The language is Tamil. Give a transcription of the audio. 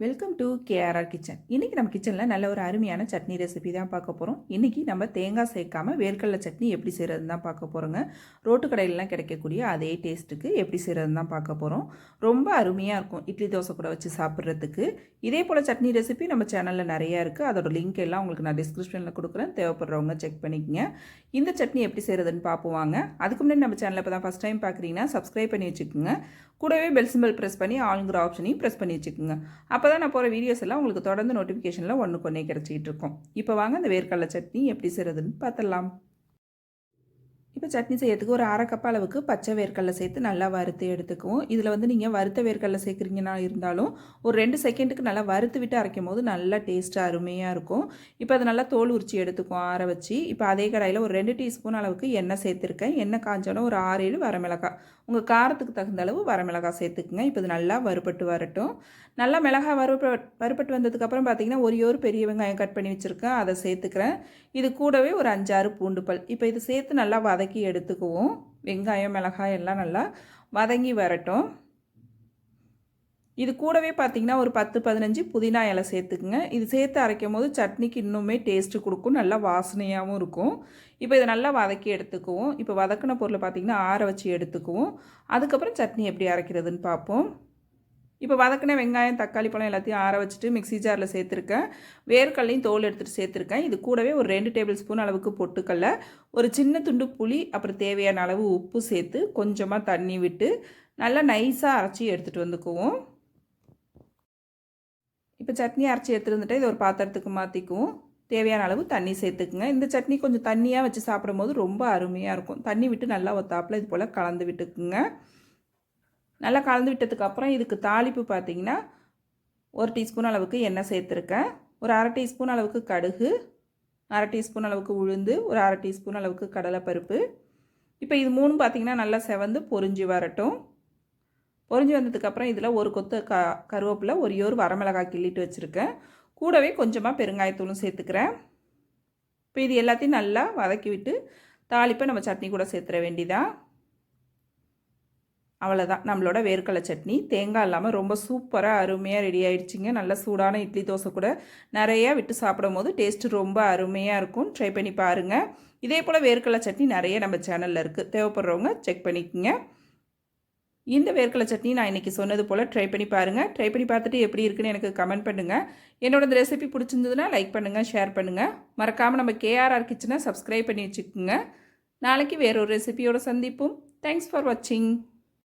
Welcome to KRR kitchen. இன்றைக்கி நம்ம கிச்சனில் நல்ல ஒரு அருமையான சட்னி ரெசிபி தான் பார்க்க போகிறோம். இன்றைக்கி நம்ம தேங்காய் சேர்க்காமல் வேர்க்கடலை சட்னி எப்படி செய்கிறதுன்னு தான் பார்க்க போகிறோங்க. ரோட்டு கடையிலலாம் கிடைக்கக்கூடிய அதே டேஸ்ட்டுக்கு எப்படி செய்கிறதுன்னு தான் பார்க்க போகிறோம். ரொம்ப அருமையாக இருக்கும் இட்லி தோசை கூட வச்சு சாப்பிட்றதுக்கு. இதே போல் சட்னி ரெசிபி நம்ம சேனலில் நிறையா இருக்குது. அதோட லிங்க் எல்லாம் உங்களுக்கு நான் டிஸ்கிரிப்ஷனில் கொடுக்குறேன். தேவைப்படுறவங்க செக் பண்ணிக்கங்க. இந்த சட்னி எப்படி செய்கிறதுன்னு பார்ப்போவாங்க. அதுக்கு முன்னாடி நம்ம சேனலில் இப்போ தான் ஃபஸ்ட் டைம் பார்க்குறீங்கன்னா சப்ஸ்கிரைப் பண்ணி வச்சுக்கோங்க. கூடவே பெல் சிம்பிள் ப்ரெஸ் பண்ணி ஆளுங்கிற ஆப்ஷனையும் ப்ரெஸ் பண்ணி வச்சுக்கோங்க. அப்போ தான் நான் போகிற வீடியோஸ் எல்லாம் உங்களுக்கு தொடர்ந்து நோட்டிஃபிகேஷனில் ஒன்றுக்கு ஒன்றே கிடச்சிக்கிட்டு இருக்கும். இப்போ வாங்க இந்த வேர்க்கடலை சட்னி எப்படி செய்கிறதுன்னு பார்த்துடலாம். இப்போ சட்னி செய்யறதுக்கு ஒரு அரை கப் அளவுக்கு பச்சை வேர்க்கடலை சேர்த்து நல்லா வறுத்து எடுத்துக்குவோம். இதில் நீங்கள் வறுத்த வேர்க்கடலை சேர்க்குறீங்கன்னா இருந்தாலும் ஒரு 2 செகண்டுக்கு நல்லா வறுத்து விட்டு அரைக்கும் போது நல்லா டேஸ்ட்டு அருமையாக இருக்கும். இப்போ அதை நல்லா தோல் உரிச்சி எடுத்துக்குவோம் ஆற வச்சு. இப்போ அதே கடாயில் ஒரு 2 டீஸ்பூன் அளவுக்கு எண்ணெய் சேர்த்துருக்கேன். எண்ணெய் காஞ்சோன்னா ஒரு 6-7 வரமிளகாய், உங்கள் காரத்துக்கு தகுந்த அளவு வரமிளகாய் சேர்த்துக்குங்க. இப்போ இது நல்லா வறுபட்டு வரட்டும். நல்லா மிளகாய் வறுபட்டு வந்ததுக்கப்புறம் பார்த்திங்கன்னா ஒரு பெரிய வெங்காயம் கட் பண்ணி வச்சுருக்கேன், அதை சேர்த்துக்கிறேன். இது கூடவே ஒரு 5-6 பூண்டு பல். இப்போ இது சேர்த்து நல்லா வதக்கி எடுத்துக்குவோம். வெங்காயம் மிளகாய் எல்லாம் நல்லா வதங்கி வரட்டும். இது கூடவே பார்த்திங்கன்னா ஒரு 10-15 புதினா இலை சேர்த்துக்குங்க. இது சேர்த்து அரைக்கும் போது சட்னிக்கு இன்னுமே டேஸ்ட்டு கொடுக்கும், நல்லா வாசனையாகவும் இருக்கும். இப்போ இதை நல்லா வதக்கி எடுத்துக்குவோம். இப்போ வதக்கின பொருளை பார்த்திங்கன்னா ஆற வச்சு எடுத்துக்குவோம். அதுக்கப்புறம் சட்னி எப்படி அரைக்கிறதுன்னு பார்ப்போம். இப்போ வதக்கின வெங்காயம் தக்காளி பழம் எல்லாத்தையும் ஆற வச்சுட்டு மிக்ஸி ஜாரில் சேர்த்துருக்கேன். வேர்க்கடலையும் தோல் எடுத்துகிட்டு சேர்த்துருக்கேன். இது கூடவே ஒரு 2 டேபிள் ஸ்பூன் அளவுக்கு பொட்டுக்கடலை, ஒரு சின்ன துண்டு புளி, அப்புறம் தேவையான அளவு உப்பு சேர்த்து கொஞ்சமாக தண்ணி விட்டு நல்லா நைஸாக அரைச்சி எடுத்துகிட்டு வந்துக்குவோம். இப்போ சட்னி அரைச்சி எடுத்துகிட்டு வந்துட்டு இதை ஒரு பாத்திரத்துக்கு மாற்றிக்குவோம். தேவையான அளவு தண்ணி சேர்த்துக்குங்க. இந்த சட்னி கொஞ்சம் தண்ணியாக வச்சு சாப்பிடும் போது ரொம்ப அருமையாக இருக்கும். தண்ணி விட்டு நல்லா ஒத்தாப்பில் இது போல் கலந்து விட்டுக்குங்க. நல்லா கலந்து விட்டதுக்கப்புறம் இதுக்கு தாளிப்பு பார்த்திங்கன்னா 1 டீஸ்பூன் அளவுக்கு எண்ணெய் சேர்த்துருக்கேன். ஒரு அரை டீஸ்பூன் அளவுக்கு கடுகு, அரை டீஸ்பூன் அளவுக்கு உளுந்து, ஒரு அரை டீஸ்பூன் அளவுக்கு கடலைப்பருப்பு. இப்போ இது 3 பார்த்திங்கன்னா நல்லா செவந்து பொரிஞ்சு வரட்டும். பொரிஞ்சு வந்ததுக்கப்புறம் இதில் ஒரு கொத்து கருவேப்பிலை, ஒரு வரமிளகாய் கிள்ளிட்டு வச்சுருக்கேன். கூடவே கொஞ்சமாக பெருங்காயத்தூளும் சேர்த்துக்கிறேன். இப்போ இது எல்லாத்தையும் நல்லா வதக்கி விட்டு தாளிப்பை நம்ம சட்னி கூட சேர்த்துற வேண்டியதான். அவ்வளோதான், நம்மளோட வேர்க்கடலை சட்னி தேங்காய் இல்லாமல் ரொம்ப சூப்பராக அருமையாக ரெடி ஆகிடுச்சிங்க. நல்ல சூடான இட்லி தோசை கூட நிறையா விட்டு சாப்பிடும் போது டேஸ்ட்டு ரொம்ப அருமையாக இருக்கும். ட்ரை பண்ணி பாருங்கள். இதே போல் வேர்க்கடலை சட்னி நிறைய நம்ம சேனலில் இருக்குது, தேவைப்படுறவங்க செக் பண்ணிக்கோங்க. இந்த வேர்க்கடலை சட்னி நான் இன்றைக்கி சொன்னது போல் ட்ரை பண்ணி பாருங்கள். ட்ரை பண்ணி பார்த்துட்டு எப்படி இருக்குன்னு எனக்கு கமெண்ட் பண்ணுங்கள். என்னோட இந்த ரெசிபி பிடிச்சிருந்ததுன்னா லைக் பண்ணுங்கள், ஷேர் பண்ணுங்கள். மறக்காமல் நம்ம கேஆர்ஆர் கிச்சனை சப்ஸ்கிரைப் பண்ணி வச்சுக்கோங்க. நாளைக்கு வேறொரு ரெசிபியோடு சந்திப்போம். தேங்க்ஸ் ஃபார் வாட்சிங்.